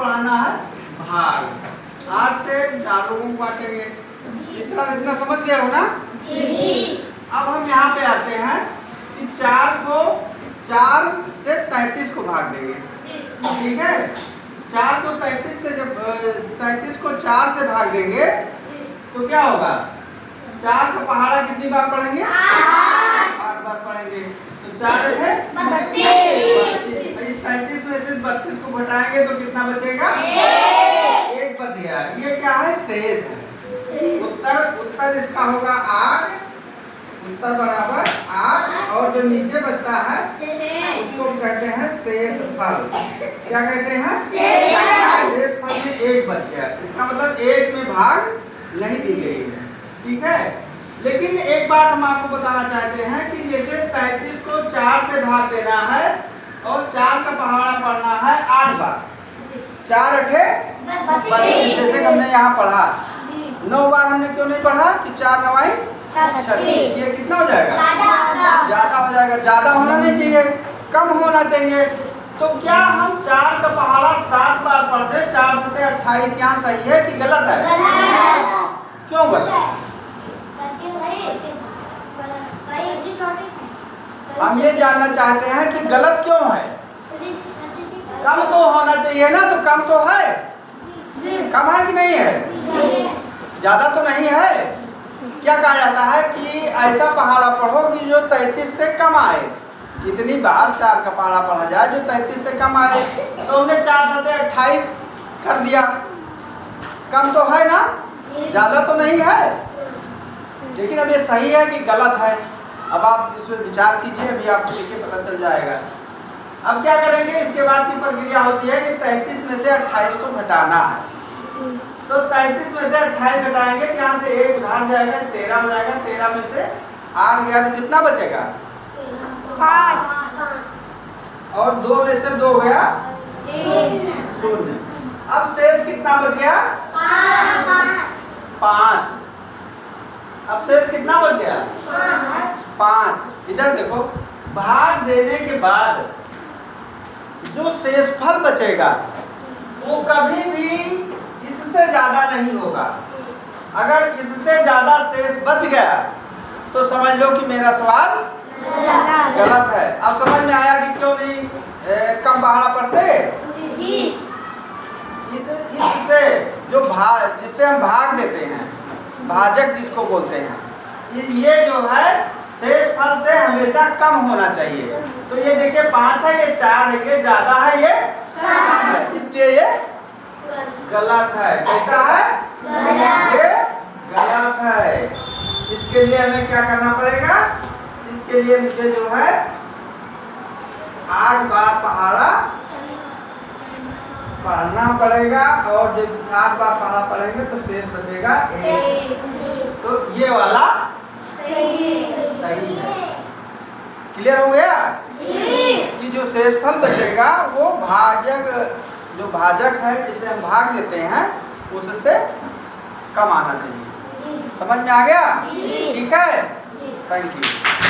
पढ़ाना है भाग। 8 से 4 लोगों को बांटेंगे। इस तरह इतना समझ गए हो ना? अब हम यहाँ पे आते हैं कि 4 को 4 से 33 को भाग देंगे। ठीक है, 4 को 33 से जब 33 को 4 से भाग देंगे तो क्या होगा? 4 का पहाड़ा कितनी बार पढ़ेंगे? 8 बार पढ़ेंगे। तो 4 है 32। इस 33 में से 32 को घटाएंगे तो कितना बचेगा? 1 बच गया। ये क्या है? शेष है। उत्तर इसका होगा 8। उत्तर बराबर 8 और जो नीचे बचता है उसको कहते हैं शेष फल। क्या कहते हैं? शेष फल में 1 बच गया। इसका मतलब 1 में भाग नहीं दी गई है। ठीक है, लेकिन एक बात हम आपको बताना चाहते हैं कि जैसे 33 को 4 से भाग देना है और 4 का पहाड़ा पढ़ना है 8 बार। 4 अठे 32। जैसे हमने यहाँ पढ़ा 9 बार हमने क्यों नहीं पढ़ा कि 4 9 36। ये कितना हो जाएगा? ज्यादा हो जाएगा। ज्यादा होना नहीं चाहिए, कम होना चाहिए। तो क्या हम 4 का पहाड़ा 7 बार पढ़ते? 4 7 28। यहाँ सही है कि गलत है? क्यों गलत? हम ये जानना चाहते हैं कि गलत क्यों है। कम तो होना चाहिए ना, तो कम तो है। कम है कि नहीं है? ज्यादा तो नहीं है। क्या कहा जाता है कि ऐसा पहाड़ा पढ़ो कि जो 33 से कम आए। जितनी बार 4 का पहाड़ा पढ़ा जाए जो 33 से कम आए। तो हमने 4 7 28 कर दिया। कम तो है ना, ज्यादा तो नहीं है। लेकिन अब ये सही है कि गलत है, अब आप इसमें विचार कीजिए। अभी आपको देखिए पता चल जाएगा। अब क्या करेंगे? इसके बाद की प्रक्रिया होती है कि 33 में से 28 को घटाना है। तो 33 में से 28 घटाएंगे, यहाँ से 1 उधार जाएगा, 13 हो जाएगा। 13 में से 8 गया तो कितना बचेगा? 5। और 2 में से 2 गया 0। अब शेष कितना बच गया? 5। अब शेष कितना बच गया? 5। इधर देखो, भाग देने के बाद जो शेषफल बचेगा वो कभी भी इससे ज्यादा नहीं होगा। अगर इससे ज्यादा शेष बच गया तो समझ लो कि मेरा सवाल गलत है। अब समझ में आया कि क्यों नहीं कम पहाड़ा पढ़ते? इससे जो जिससे हम भाग देते हैं, भाजक जिसको बोलते हैं, ये जो है शेष फल से हमेशा कम होना चाहिए। तो ये देखिए 5 है, ये 4 है, ये ज्यादा है, ये कम है, इसलिए ये गलत है। कैसा है? ये गलत है। इसके लिए हमें क्या करना पड़ेगा? इसके लिए मुझे जो है 8 बार पहाड़ा पढ़ना पड़ेगा और जब 8 बार पहाड़ा पढ़ेंगे तो शेष बचेगा 1। तो ये वाला सही है। क्लियर हो गया कि जो शेषफल बचेगा वो जो भाजक है जिसे हम भाग देते हैं उससे कम आना चाहिए। समझ में आ गया? ठीक है, थैंक यू।